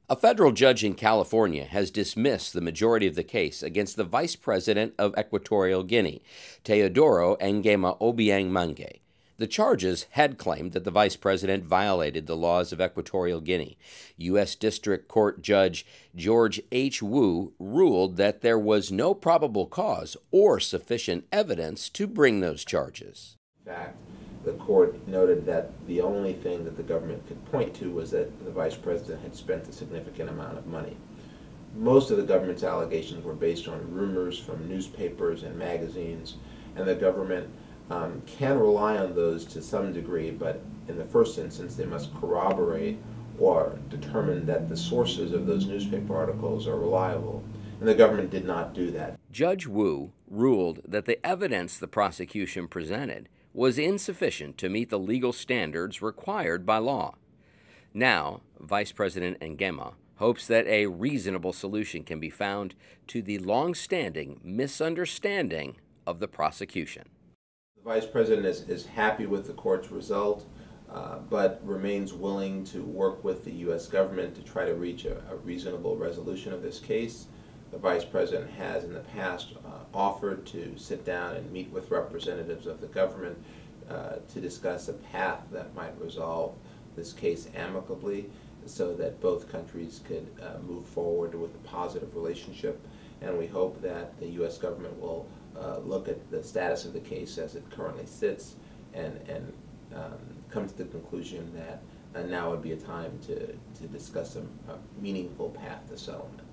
A federal judge in California has dismissed the majority of the case against the vice president of Equatorial Guinea, Teodoro Nguema Obiang Mangue. The charges had claimed that the vice president violated the laws of Equatorial Guinea. U.S. District Court Judge George H. Wu ruled that there was no probable cause or sufficient evidence to bring those charges. In fact, the court noted that the only thing that the government could point to was that the vice president had spent a significant amount of money. Most of the government's allegations were based on rumors from newspapers and magazines, and the government can rely on those to some degree, but in the first instance they must corroborate or determine that the sources of those newspaper articles are reliable, and the government did not do that. Judge Wu ruled that the evidence the prosecution presented was insufficient to meet the legal standards required by law. Now, Vice President Nguema hopes that a reasonable solution can be found to the long-standing misunderstanding of the prosecution. The Vice President is happy with the court's result, but remains willing to work with the U.S. government to try to reach a reasonable resolution of this case. The Vice President has in the past offered to sit down and meet with representatives of the government to discuss a path that might resolve this case amicably so that both countries could move forward with a positive relationship. And we hope that the U.S. government will look at the status of the case as it currently sits and come to the conclusion that now would be a time to discuss a meaningful path to settlement.